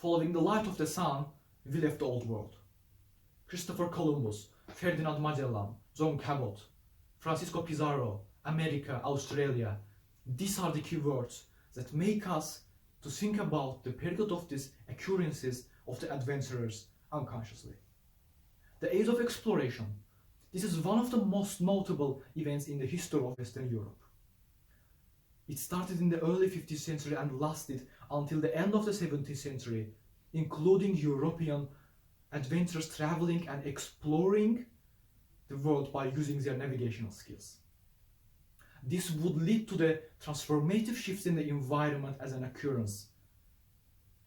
Following the light of the sun, we left the old world. Christopher Columbus, Ferdinand Magellan, John Cabot, Francisco Pizarro, America, Australia. These are the key words that make us to think about the period of these occurrences of the adventurers unconsciously. The age of exploration. This is one of the most notable events in the history of Western Europe. It started in the early 15th century and lasted until the end of the 17th century, including European adventurers traveling and exploring the world by using their navigational skills. This would lead to the transformative shifts in the environment as an occurrence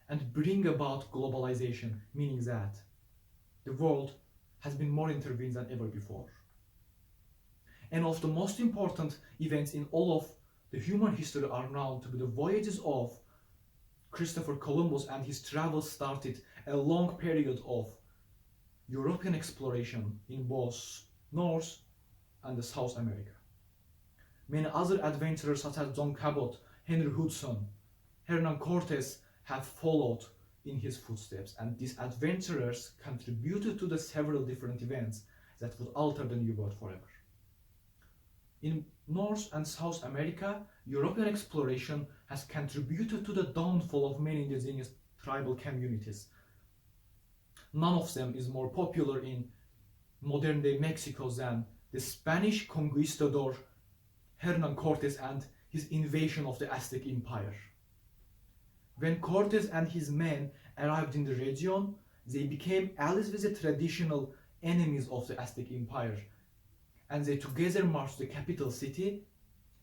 and bring about globalization, meaning that the world has been more intervened than ever before. And of the most important events in all of the human history are known to be the voyages of Christopher Columbus, and his travels started a long period of European exploration in both North and South America. Many other adventurers such as John Cabot, Henry Hudson, Hernan Cortes have followed in his footsteps, and these adventurers contributed to the several different events that would alter the New World forever. In North and South America, European exploration has contributed to the downfall of many indigenous tribal communities. None of them is more popular in modern-day Mexico than the Spanish conquistador Hernan Cortes and his invasion of the Aztec Empire. When Cortes and his men arrived in the region, they became allies with the traditional enemies of the Aztec Empire, and they together marched to the capital city,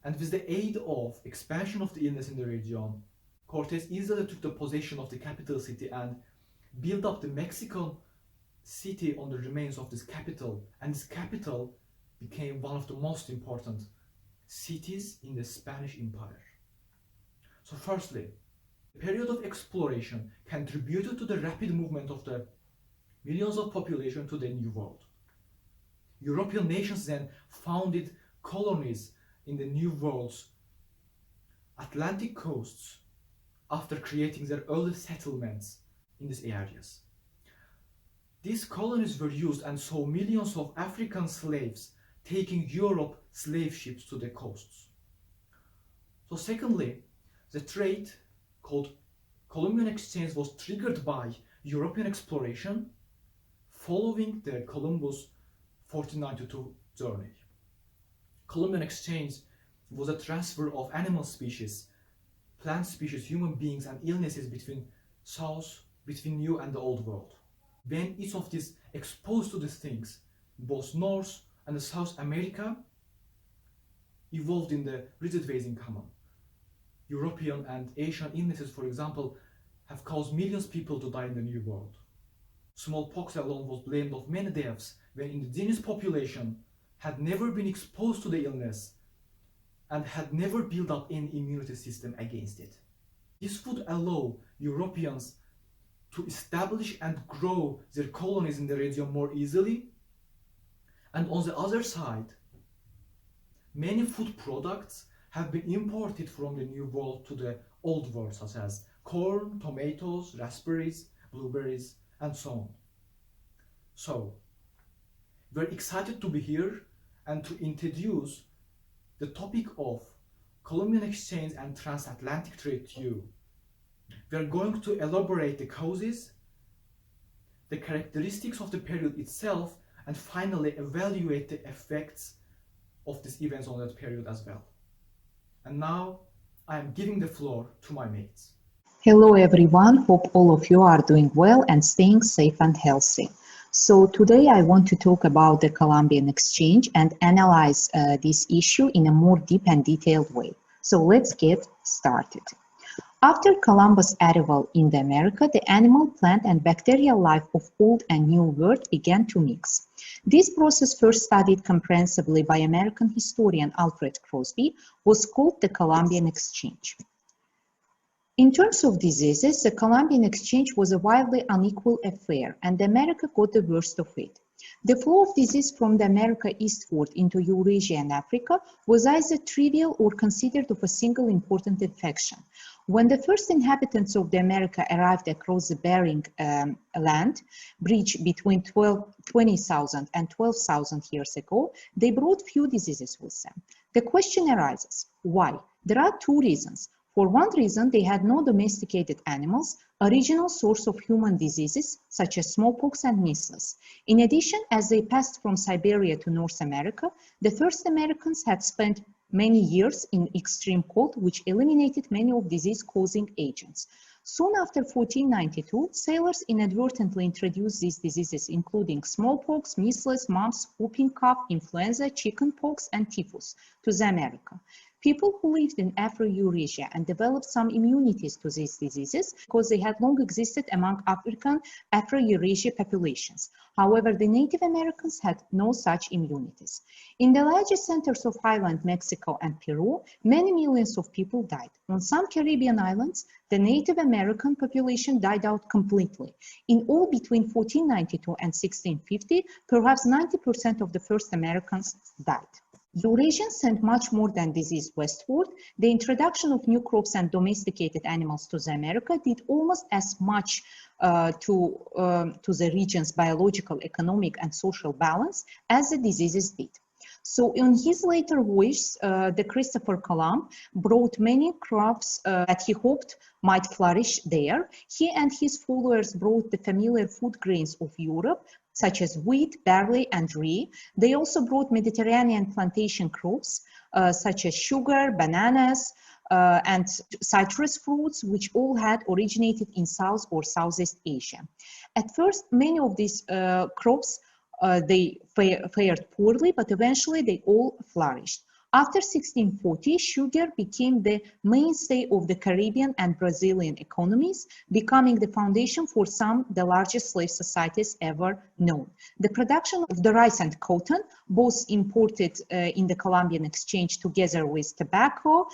and with the aid of expansion of the illness in the region, Cortes easily took the possession of the capital city and built up the Mexican city on the remains of this capital, and this capital became one of the most important cities in the Spanish Empire. So firstly, the period of exploration contributed to the rapid movement of the millions of population to the New World. European nations then founded colonies in the New World's Atlantic coasts after creating their early settlements in these areas. These colonies were used and saw millions of African slaves taking Europe slave ships to the coasts. So secondly, the trade called Columbian exchange was triggered by European exploration following the Columbus 1492 journey. Columbian exchange was a transfer of animal species, plant species, human beings, and illnesses between New and the Old World. When each of these exposed to these things, both North and South America evolved in the rigid ways in common. European and Asian illnesses, for example, have caused millions of people to die in the New World. Smallpox alone was blamed of many deaths when indigenous population had never been exposed to the illness and had never built up an immunity system against it. This would allow Europeans to establish and grow their colonies in the region more easily. And on the other side, many food products have been imported from the New World to the Old World, such as corn, tomatoes, raspberries, blueberries, and so on. So, we're excited to be here and to introduce the topic of Columbian exchange and transatlantic trade to you. We're going to elaborate the causes, the characteristics of the period itself, and finally evaluate the effects of these events on that period as well. And now I am giving the floor to my mates. Hello everyone, hope all of you are doing well and staying safe and healthy. So today I want to talk about the Columbian exchange and analyze this issue in a more deep and detailed way. So let's get started. After Columbus' arrival in the America, the animal, plant, and bacterial life of Old and New World began to mix. This process, first studied comprehensively by American historian Alfred Crosby, was called the Columbian exchange. In terms of diseases, the Columbian exchange was a wildly unequal affair, and America got the worst of it. The flow of disease from the America eastward into Eurasia and Africa was either trivial or considered of a single important infection. When the first inhabitants of the America arrived across the Bering land bridge between 20,000 and 12,000 years ago, they brought few diseases with them. The question arises, why? There are two reasons. For one reason, they had no domesticated animals, a regional source of human diseases such as smallpox and measles. In addition, as they passed from Siberia to North America, the first Americans had spent many years in extreme cold, which eliminated many of disease-causing agents. Soon after 1492, sailors inadvertently introduced these diseases, including smallpox, measles, mumps, whooping cough, influenza, chickenpox, and typhus, to the America. People who lived in Afro-Eurasia and developed some immunities to these diseases because they had long existed among African Afro-Eurasia populations. However, the Native Americans had no such immunities. In the largest centers of highland Mexico and Peru, many millions of people died. On some Caribbean islands, the Native American population died out completely. In all between 1492 and 1650, perhaps 90% of the first Americans died. Eurasians sent much more than disease westward. The introduction of new crops and domesticated animals to the America did almost as much to the region's biological, economic, and social balance as the diseases did. So in his later voyage, the Christopher Columb brought many crops that he hoped might flourish there. He and his followers brought the familiar food grains of Europe, such as wheat, barley, and rye. They also brought Mediterranean plantation crops, such as sugar, bananas, and citrus fruits, which all had originated in South or Southeast Asia. At first, many of these crops they fared poorly, but eventually they all flourished. After 1640, sugar became the mainstay of the Caribbean and Brazilian economies, becoming the foundation for some of the largest slave societies ever known. The production of the rice and cotton, both imported in the Columbian exchange together with tobacco,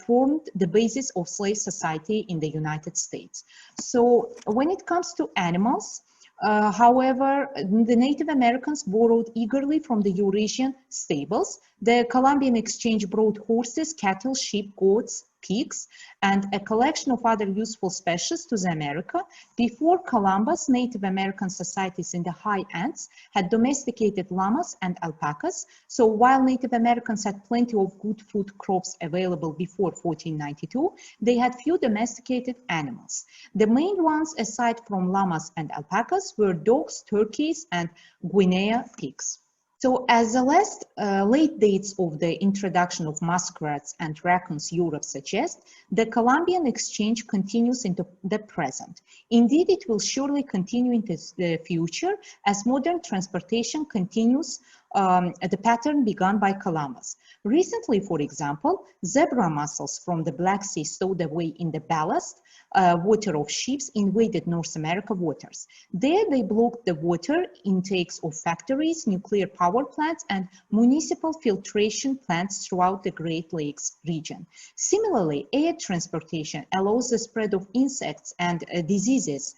formed the basis of slave society in the United States. So when it comes to animals, however, the Native Americans borrowed eagerly from the Eurasian stables. The Columbian exchange brought horses, cattle, sheep, goats, pigs, and a collection of other useful species to the America. Before Columbus, Native American societies in the high Andes had domesticated llamas and alpacas. So while Native Americans had plenty of good food crops available before 1492, they had few domesticated animals. The main ones, aside from llamas and alpacas, were dogs, turkeys, and Guinea pigs. So as the late dates of the introduction of muskrats and raccoons Europe suggest, the Columbian exchange continues into the present. Indeed, it will surely continue into the future as modern transportation continues the pattern begun by Columbus. Recently, for example, zebra mussels from the Black Sea stowed away in the ballast water of ships invaded North America waters. There they blocked the water intakes of factories, nuclear power plants, and municipal filtration plants throughout the Great Lakes region. Similarly, air transportation allows the spread of insects and diseases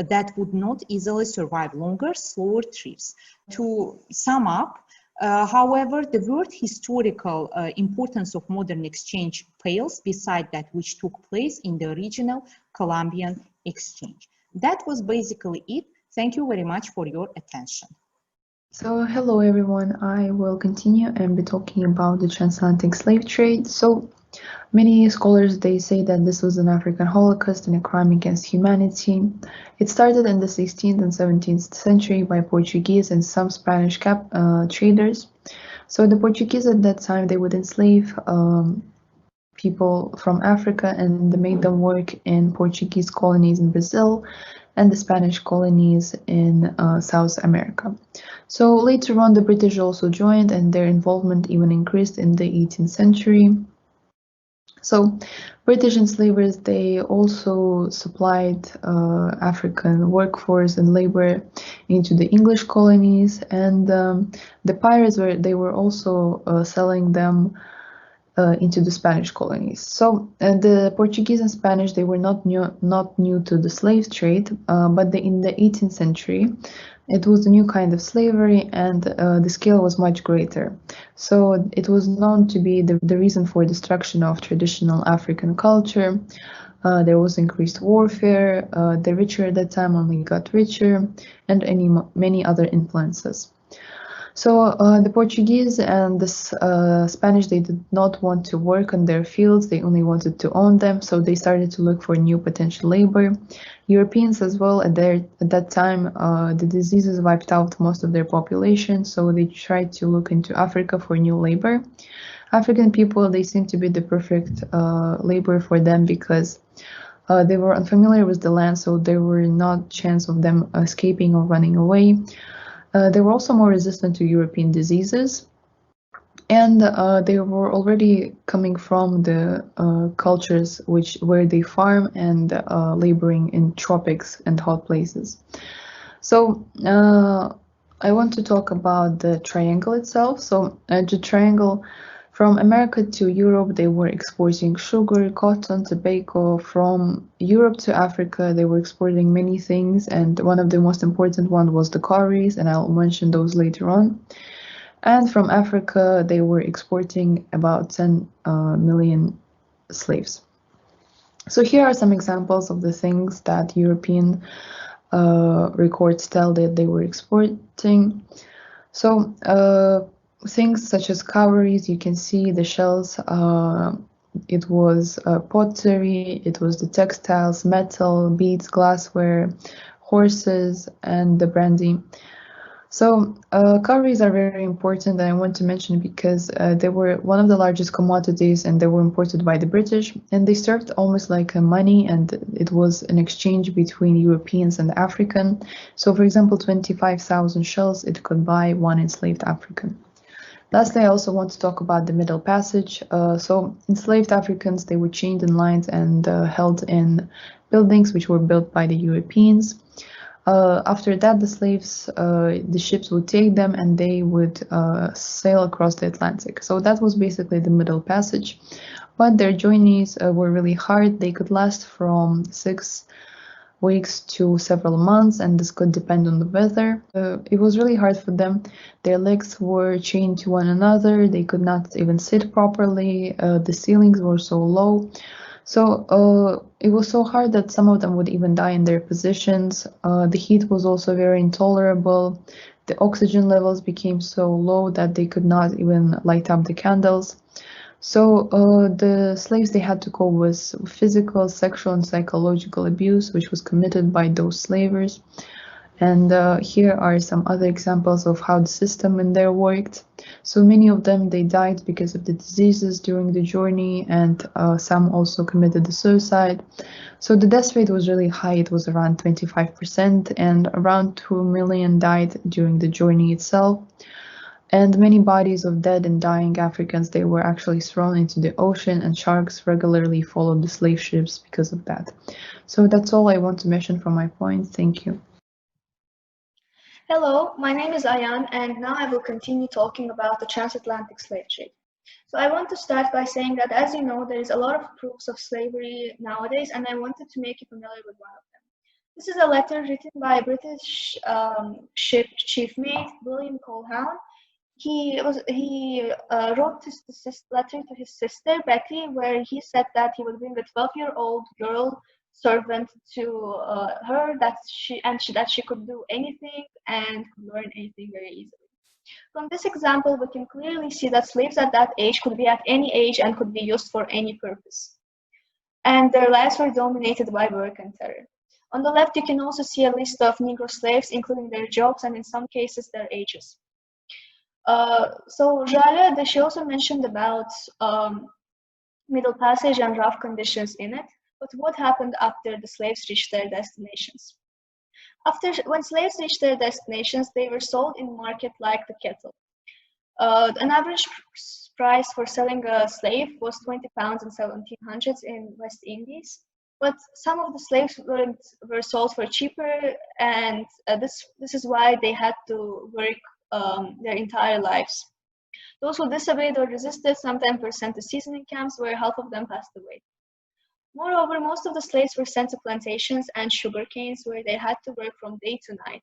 that would not easily survive longer, slower trips. To sum up, however, the word historical importance of modern exchange pales beside that which took place in the original Columbian exchange. That was basically it. Thank you very much for your attention. So hello everyone, I will continue and be talking about the transatlantic slave trade. So many scholars, they say that this was an African Holocaust and a crime against humanity. It started in the 16th and 17th century by Portuguese and some Spanish traders. So the Portuguese at that time, they would enslave people from Africa and they made them work in Portuguese colonies in Brazil and the Spanish colonies in South America. So later on, the British also joined and their involvement even increased in the 18th century. So British enslavers, they also supplied African workforce and labor into the English colonies, and the pirates they were also selling them into the Spanish colonies. So the Portuguese and Spanish, they were not new to the slave trade, but in the 18th century, it was a new kind of slavery, and the scale was much greater. So it was known to be the reason for destruction of traditional African culture. There was increased warfare. The richer at that time only got richer, and many other influences. So the Portuguese and the Spanish, they did not want to work on their fields, they only wanted to own them, so they started to look for new potential labor. Europeans as well, at that time, the diseases wiped out most of their population, so they tried to look into Africa for new labor. African people, they seemed to be the perfect labor for them because they were unfamiliar with the land, so there were not chance of them escaping or running away. They were also more resistant to European diseases, and they were already coming from the cultures where they farm and laboring in tropics and hot places. So I want to talk about the triangle itself. So the triangle, from America to Europe, they were exporting sugar, cotton, tobacco. From Europe to Africa, they were exporting many things, and one of the most important one was the cowries, and I'll mention those later on. And from Africa, they were exporting about 10 million slaves. So here are some examples of the things that European records tell that they were exporting. So things such as cowries, you can see the shells, it was pottery, it was the textiles, metal, beads, glassware, horses, and the brandy. So cowries are very important, and I want to mention because they were one of the largest commodities, and they were imported by the British, and they served almost like a money, and it was an exchange between Europeans and African. So for example, 25,000 shells, it could buy one enslaved African. Lastly, I also want to talk about the Middle Passage. So enslaved Africans, they were chained in lines and held in buildings which were built by the Europeans. After that, the slaves, the ships would take them and they would sail across the Atlantic. So that was basically the Middle Passage. But their journeys were really hard. They could last from 6 weeks to several months, and this could depend on the weather. It was really hard for them. Their legs were chained to one another. They could not even sit properly. The ceilings were so low. So it was so hard that some of them would even die in their positions. The heat was also very intolerable. The oxygen levels became so low that they could not even light up the candles. So the slaves, they had to cope with physical, sexual, and psychological abuse, which was committed by those slavers. And here are some other examples of how the system in there worked. So many of them, they died because of the diseases during the journey, and some also committed the suicide. So the death rate was really high. It was around 25%, and around 2 million died during the journey itself. And many bodies of dead and dying Africans, they were actually thrown into the ocean, and sharks regularly followed the slave ships because of that. So that's all I want to mention from my point. Thank you. Hello, my name is Ayan, and now I will continue talking about the transatlantic slave trade. So I want to start by saying that, as you know, there is a lot of proofs of slavery nowadays, and I wanted to make you familiar with one of them. This is a letter written by British ship chief mate William Colquhoun. He wrote this letter to his sister Betty, where he said that he would bring a 12-year-old girl servant to her, that she could do anything and could learn anything very easily. From this example, we can clearly see that slaves at that age could be at any age and could be used for any purpose. And their lives were dominated by work and terror. On the left, you can also see a list of Negro slaves, including their jobs and in some cases their ages. So Jale, she also mentioned about Middle Passage and rough conditions in it, but what happened after the slaves reached their destinations? When slaves reached their destinations, they were sold in market like the cattle. An average price for selling a slave was 20 pounds in 1700s in West Indies, but some of the slaves were sold for cheaper, and this is why they had to work their entire lives. Those who disobeyed or resisted sometimes were sent to seasoning camps where half of them passed away. Moreover, most of the slaves were sent to plantations and sugar canes where they had to work from day to night.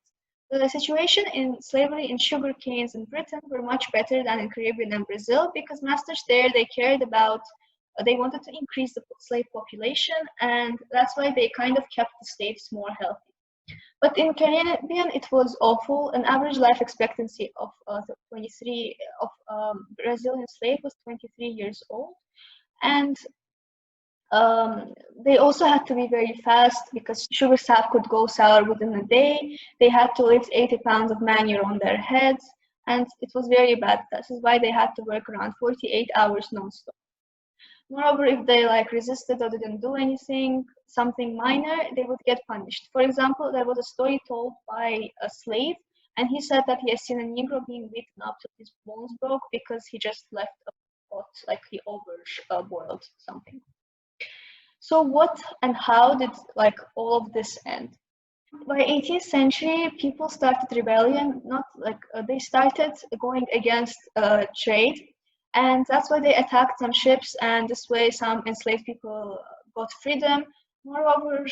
The situation in slavery in sugar canes in Britain were much better than in Caribbean and Brazil because masters there they cared about they wanted to increase the slave population and that's why they kind of kept the slaves more healthy. But in Caribbean it was awful. An average life expectancy of 23 of Brazilian slave was 23 years old, and they also had to be very fast because sugar sap could go sour within a day. They had to lift 80 pounds of manure on their heads, and it was very bad. This is why they had to work around 48 hours non-stop. Moreover, if they resisted or didn't do anything, something minor, they would get punished. For example, there was a story told by a slave, and he said that he has seen a Negro being beaten up till his bones broke because he just left a pot, like he overboiled something. So what and how did all of this end? By 18th century, people started rebellion. Not they started going against trade, and that's why they attacked some ships, and this way some enslaved people got freedom. Moreover,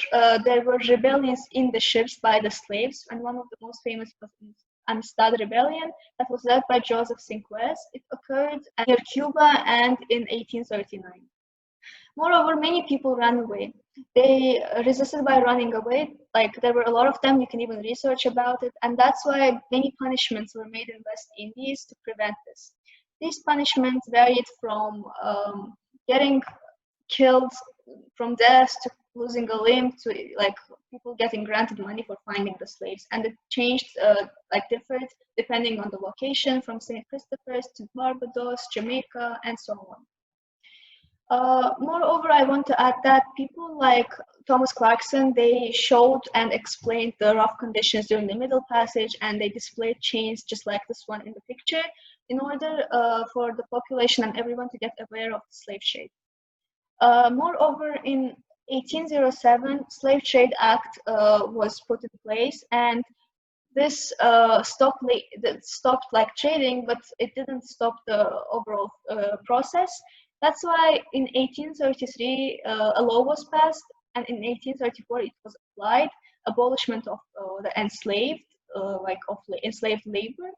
there were rebellions in the ships by the slaves, and one of the most famous was the Amistad Rebellion that was led by Joseph Cinquez. It occurred near Cuba and in 1839. Moreover, many people ran away. They resisted by running away. There were a lot of them, you can even research about it, and that's why many punishments were made in West Indies to prevent this. These punishments varied from getting killed, from death to losing a limb to people getting granted money for finding the slaves, and it changed differed depending on the location, from St. Christopher's to Barbados, Jamaica, and so on. Moreover, I want to add that people like Thomas Clarkson, they showed and explained the rough conditions during the Middle Passage, and they displayed chains just like this one in the picture in order for the population and everyone to get aware of the slave trade. Moreover, in 1807, Slave Trade Act was put in place, and this stopped trading, but it didn't stop the overall process. That's why in 1833 a law was passed, and in 1834 it was applied, abolishment of the enslaved enslaved labor.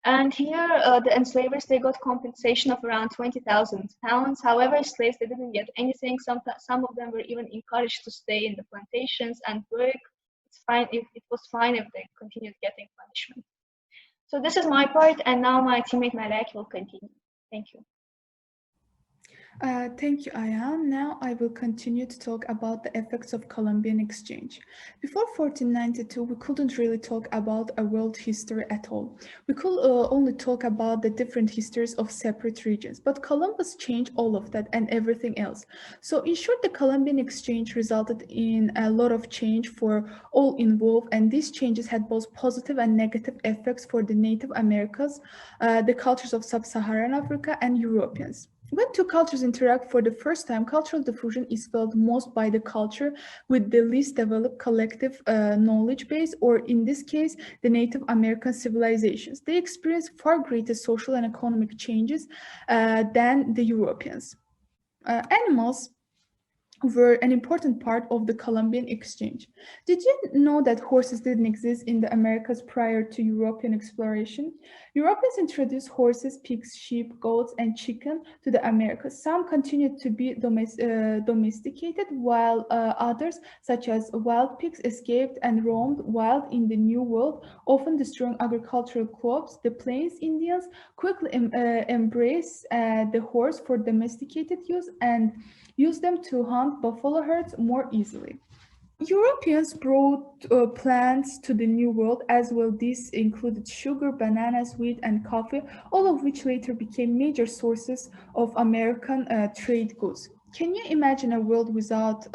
And here the enslavers, they got compensation of around 20,000 pounds. However, slaves, they didn't get anything. Some of them were even encouraged to stay in the plantations and work. It was fine if they continued getting punishment. So this is my part, and now my teammate Malek will continue. Thank you. Thank you, Ayaan. Now I will continue to talk about the effects of Columbian exchange. Before 1492, we couldn't really talk about a world history at all. We could only talk about the different histories of separate regions, but Columbus changed all of that and everything else. So in short, the Columbian exchange resulted in a lot of change for all involved, and these changes had both positive and negative effects for the Native Americas, the cultures of Sub-Saharan Africa, and Europeans. When two cultures interact for the first time, cultural diffusion is felt most by the culture with the least developed collective knowledge base, or in this case, the Native American civilizations. They experience far greater social and economic changes than the Europeans. Animals were an important part of the Columbian exchange. Did you know that horses didn't exist in the Americas prior to European exploration? Europeans introduced horses, pigs, sheep, goats, and chicken to the Americas. Some continued to be domesticated, while others, such as wild pigs, escaped and roamed wild in the New World, often destroying agricultural crops. The Plains Indians quickly embraced the horse for domesticated use and used them to hunt buffalo herds more easily. Europeans brought plants to the New World as well. These included sugar, bananas, wheat, and coffee, all of which later became major sources of American trade goods. Can you imagine a world without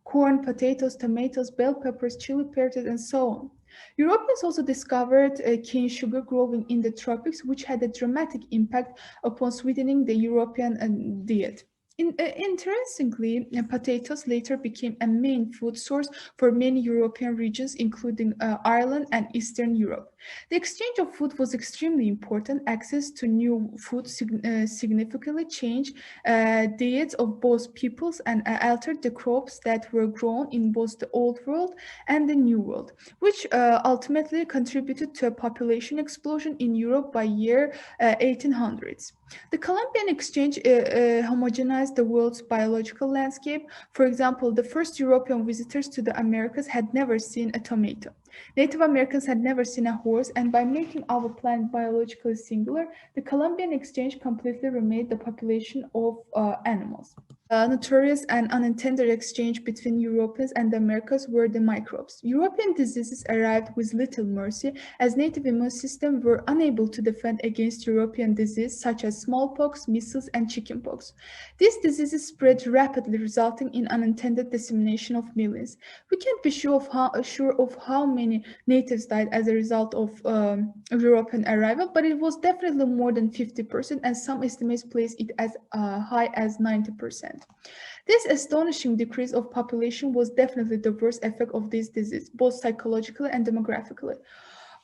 corn, potatoes, tomatoes, bell peppers, chili peppers, and so on? Europeans also discovered cane sugar growing in the tropics, which had a dramatic impact upon sweetening the European diet. Interestingly, potatoes later became a main food source for many European regions, including Ireland and Eastern Europe. The exchange of food was extremely important. Access to new food significantly changed diets of both peoples and altered the crops that were grown in both the Old World and the New World, which ultimately contributed to a population explosion in Europe by year 1800s. The Columbian exchange homogenized the world's biological landscape. For example, the first European visitors to the Americas had never seen a tomato. Native Americans had never seen a horse, and by making our planet biologically singular, the Columbian exchange completely remade the population of animals. Notorious and unintended exchange between Europeans and the Americas were the microbes. European diseases arrived with little mercy, as native immune systems were unable to defend against European disease such as smallpox, measles, and chickenpox. These diseases spread rapidly, resulting in unintended dissemination of millions. We can't be sure of how many natives died as a result of European arrival, but it was definitely more than 50%, and some estimates place it as high as 90%. This astonishing decrease of population was definitely the worst effect of this disease, both psychologically and demographically.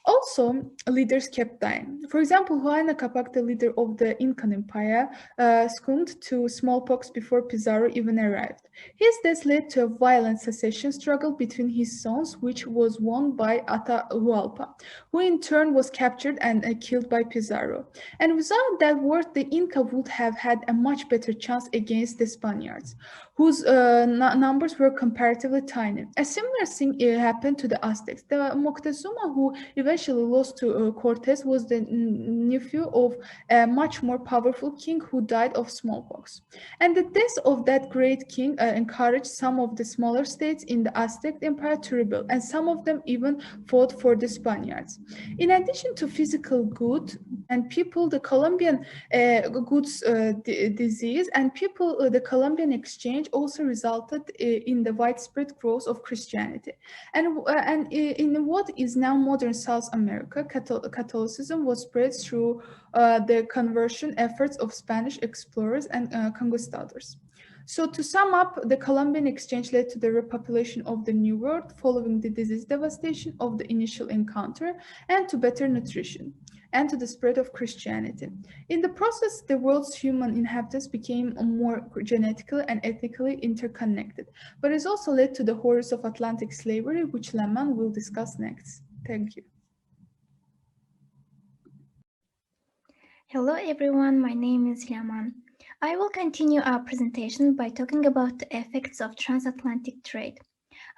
Also, leaders kept dying. For example, Huayna Capac, the leader of the Incan Empire, succumbed to smallpox before Pizarro even arrived. His death led to a violent succession struggle between his sons, which was won by Atahualpa, who in turn was captured and killed by Pizarro. And without that war, the Inca would have had a much better chance against the Spaniards, whose numbers were comparatively tiny. A similar thing happened to the Aztecs. The Moctezuma, who eventually lost to Cortes, was the nephew of a much more powerful king who died of smallpox. And the death of that great king encouraged some of the smaller states in the Aztec Empire to rebel, and some of them even fought for the Spaniards. In addition to physical good and people, the Columbian goods disease and people, the Columbian exchange also resulted in the widespread growth of Christianity. And in what is now modern South America, Catholicism was spread through the conversion efforts of Spanish explorers and conquistadors. So to sum up, the Columbian exchange led to the repopulation of the New World following the disease devastation of the initial encounter, and to better nutrition, and to the spread of Christianity. In the process, the world's human inhabitants became more genetically and ethnically interconnected, but it also led to the horrors of Atlantic slavery, which Laman will discuss next. Thank you. Hello everyone, my name is Yaman. I will continue our presentation by talking about the effects of transatlantic trade.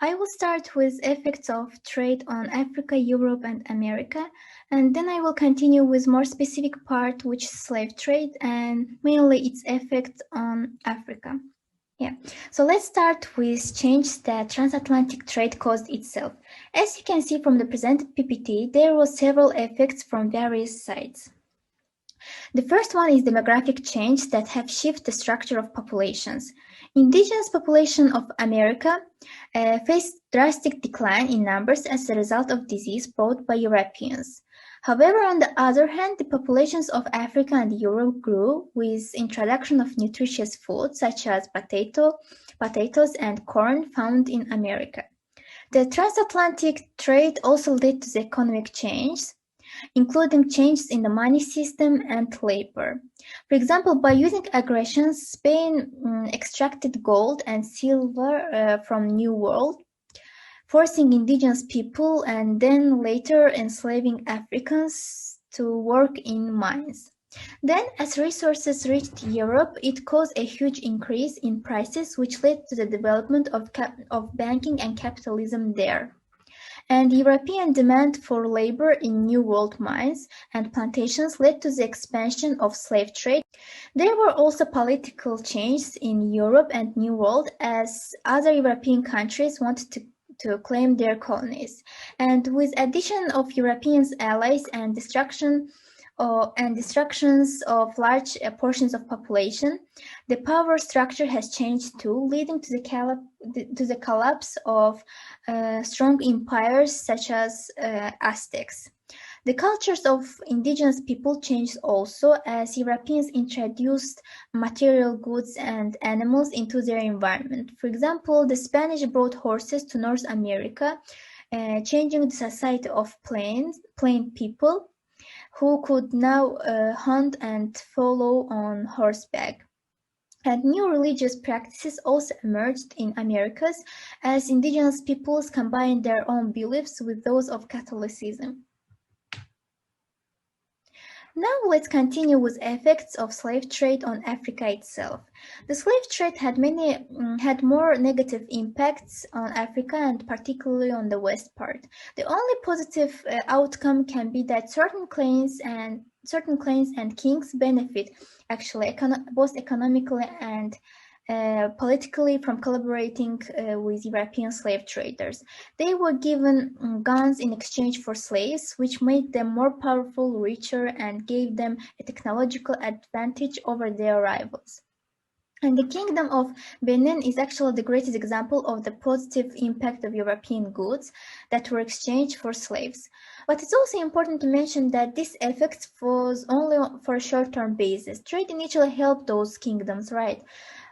I will start with effects of trade on Africa, Europe, and America, and then I will continue with more specific part, which is slave trade, and mainly its effect on Africa. So let's start with change that transatlantic trade caused itself. As you can see from the presented PPT, there were several effects from various sides. The first one is demographic change that have shifted the structure of populations. Indigenous population of America faced drastic decline in numbers as a result of disease brought by Europeans. However, on the other hand, the populations of Africa and Europe grew with introduction of nutritious foods such as potatoes and corn found in America. The transatlantic trade also led to the economic change, including changes in the money system and labor. For example, by using aggression, Spain extracted gold and silver from New World, forcing indigenous people and then later enslaving Africans to work in mines. Then, as resources reached Europe, it caused a huge increase in prices, which led to the development of banking and capitalism there. And European demand for labor in New World mines and plantations led to the expansion of slave trade. There were also political changes in Europe and New World as other European countries wanted to claim their colonies. And with addition of Europeans' allies and destructions of large portions of population, the power structure has changed too, leading to the collapse of strong empires such as Aztecs. The cultures of indigenous people changed also as Europeans introduced material goods and animals into their environment. For example, the Spanish brought horses to North America, changing the society of plain people who could now hunt and follow on horseback. And new religious practices also emerged in Americas as indigenous peoples combined their own beliefs with those of Catholicism. Now let's continue with effects of slave trade on Africa itself. The slave trade had more negative impacts on Africa and particularly on the west part. The only positive outcome can be that certain clans and kings benefit actually both economically and politically from collaborating with European slave traders. They were given guns in exchange for slaves, which made them more powerful, richer, and gave them a technological advantage over their rivals. And the Kingdom of Benin is actually the greatest example of the positive impact of European goods that were exchanged for slaves. But it's also important to mention that this effect was only for a short-term basis. Trade initially helped those kingdoms, right?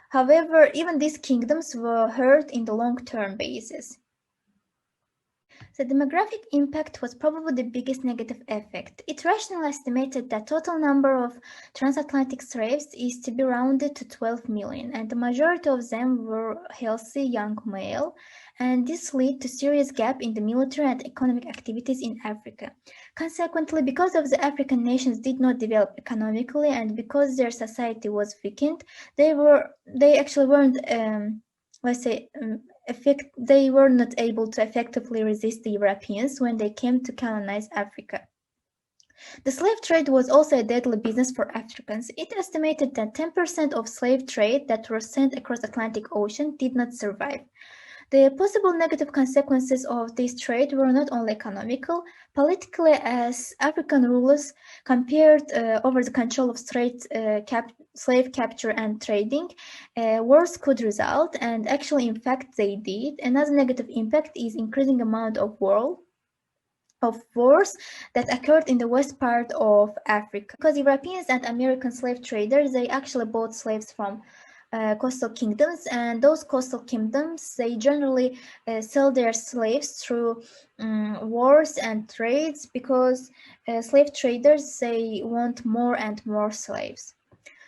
However, even these kingdoms were hurt in the long-term basis. The demographic impact was probably the biggest negative effect. It rationally estimated that total number of transatlantic slaves is to be rounded to 12 million, and the majority of them were healthy young male, and this led to serious gap in the military and economic activities in Africa. Consequently, because of the African nations did not develop economically and because their society was weakened, they actually weren't they were not able to effectively resist the Europeans when they came to colonize Africa. The slave trade was also a deadly business for Africans. It estimated that 10% of slave trade that were sent across the Atlantic Ocean did not survive. The possible negative consequences of this trade were not only economical, politically, as African rulers compared over the control of slave capture and trading, wars could result, and actually, in fact, they did. Another negative impact is increasing amount of wars that occurred in the west part of Africa. Because Europeans and American slave traders, they actually bought slaves from coastal kingdoms, and those coastal kingdoms, they generally sell their slaves through wars and trades because slave traders, they want more and more slaves.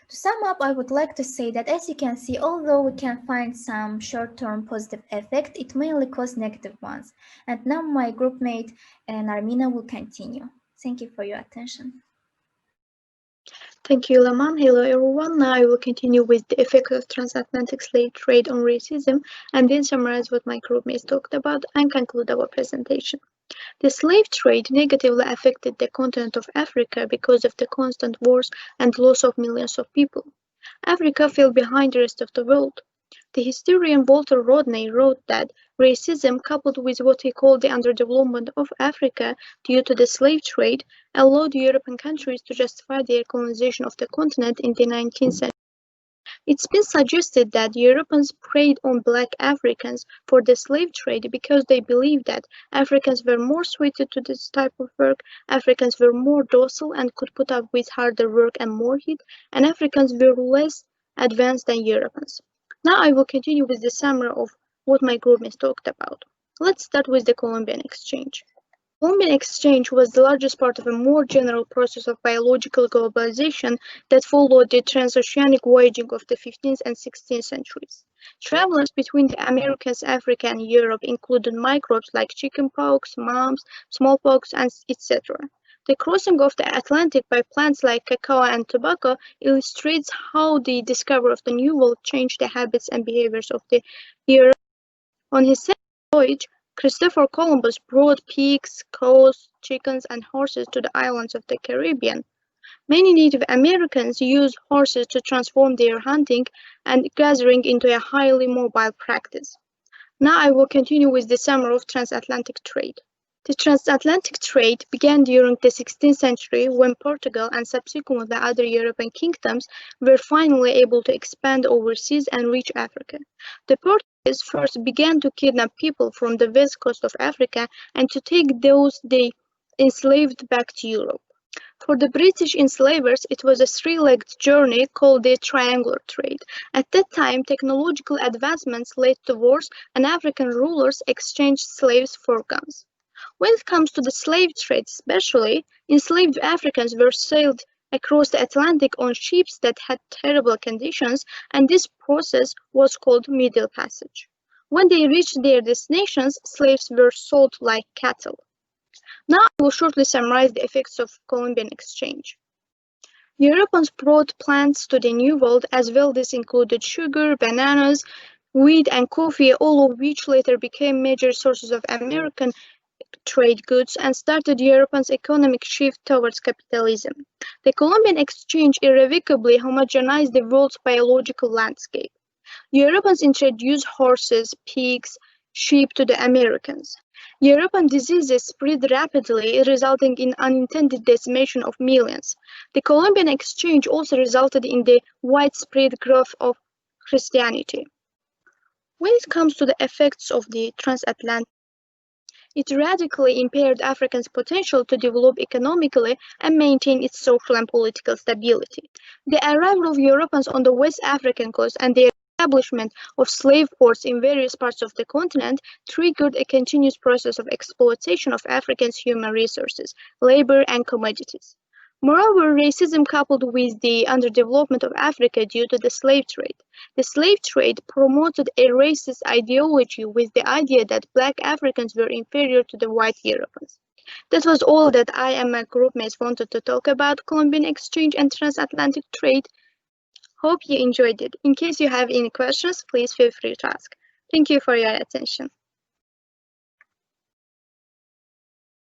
To sum up, I would like to say that as you can see, although we can find some short-term positive effect, it mainly caused negative ones. And now my groupmate Narmina will continue. Thank you for your attention. Thank you, Laman. Hello, everyone. Now I will continue with the effect of transatlantic slave trade on racism and then summarize what my groupmates talked about and conclude our presentation. The slave trade negatively affected the continent of Africa because of the constant wars and loss of millions of people. Africa fell behind the rest of the world. The historian Walter Rodney wrote that racism, coupled with what he called the underdevelopment of Africa due to the slave trade, allowed European countries to justify their colonization of the continent in the 19th century. It's been suggested that Europeans preyed on black Africans for the slave trade because they believed that Africans were more suited to this type of work, Africans were more docile and could put up with harder work and more heat, and Africans were less advanced than Europeans. Now I will continue with the summary of what my groupmates talked about. Let's start with the Columbian exchange. Columbian exchange was the largest part of a more general process of biological globalization that followed the transoceanic voyaging of the 15th and 16th centuries. Travelers between the Americas, Africa, and Europe included microbes like chickenpox, mumps, smallpox, and etc. The crossing of the Atlantic by plants like cacao and tobacco illustrates how the discovery of the New World changed the habits and behaviors of the Europeans. On his second voyage, Christopher Columbus brought pigs, cows, chickens, and horses to the islands of the Caribbean. Many Native Americans used horses to transform their hunting and gathering into a highly mobile practice. Now I will continue with the summary of transatlantic trade. The transatlantic trade began during the 16th century when Portugal and subsequently other European kingdoms were finally able to expand overseas and reach Africa. The Portuguese first began to kidnap people from the west coast of Africa and to take those they enslaved back to Europe. For the British enslavers, it was a three-legged journey called the triangular trade. At that time, technological advancements led to wars, and African rulers exchanged slaves for guns. When it comes to the slave trade especially, enslaved Africans were sailed across the Atlantic on ships that had terrible conditions, and this process was called Middle Passage. When they reached their destinations, slaves were sold like cattle. Now I will shortly summarize the effects of Columbian exchange. Europeans brought plants to the New World as well. This included sugar, bananas, wheat, and coffee, all of which later became major sources of American trade goods and started Europeans' economic shift towards capitalism. The Columbian exchange irrevocably homogenized the world's biological landscape. Europeans introduced horses, pigs, sheep to the Americans. European diseases spread rapidly, resulting in unintended decimation of millions. The Columbian exchange also resulted in the widespread growth of Christianity. When it comes to the effects of the transatlantic, it radically impaired Africa's potential to develop economically and maintain its social and political stability. The arrival of Europeans on the West African coast and the establishment of slave ports in various parts of the continent triggered a continuous process of exploitation of Africans' human resources, labor, and commodities. Moreover, racism coupled with the underdevelopment of Africa due to the slave trade. The slave trade promoted a racist ideology with the idea that black Africans were inferior to the white Europeans. That was all that I and my groupmates wanted to talk about Columbian exchange and transatlantic trade. Hope you enjoyed it. In case you have any questions, please feel free to ask. Thank you for your attention.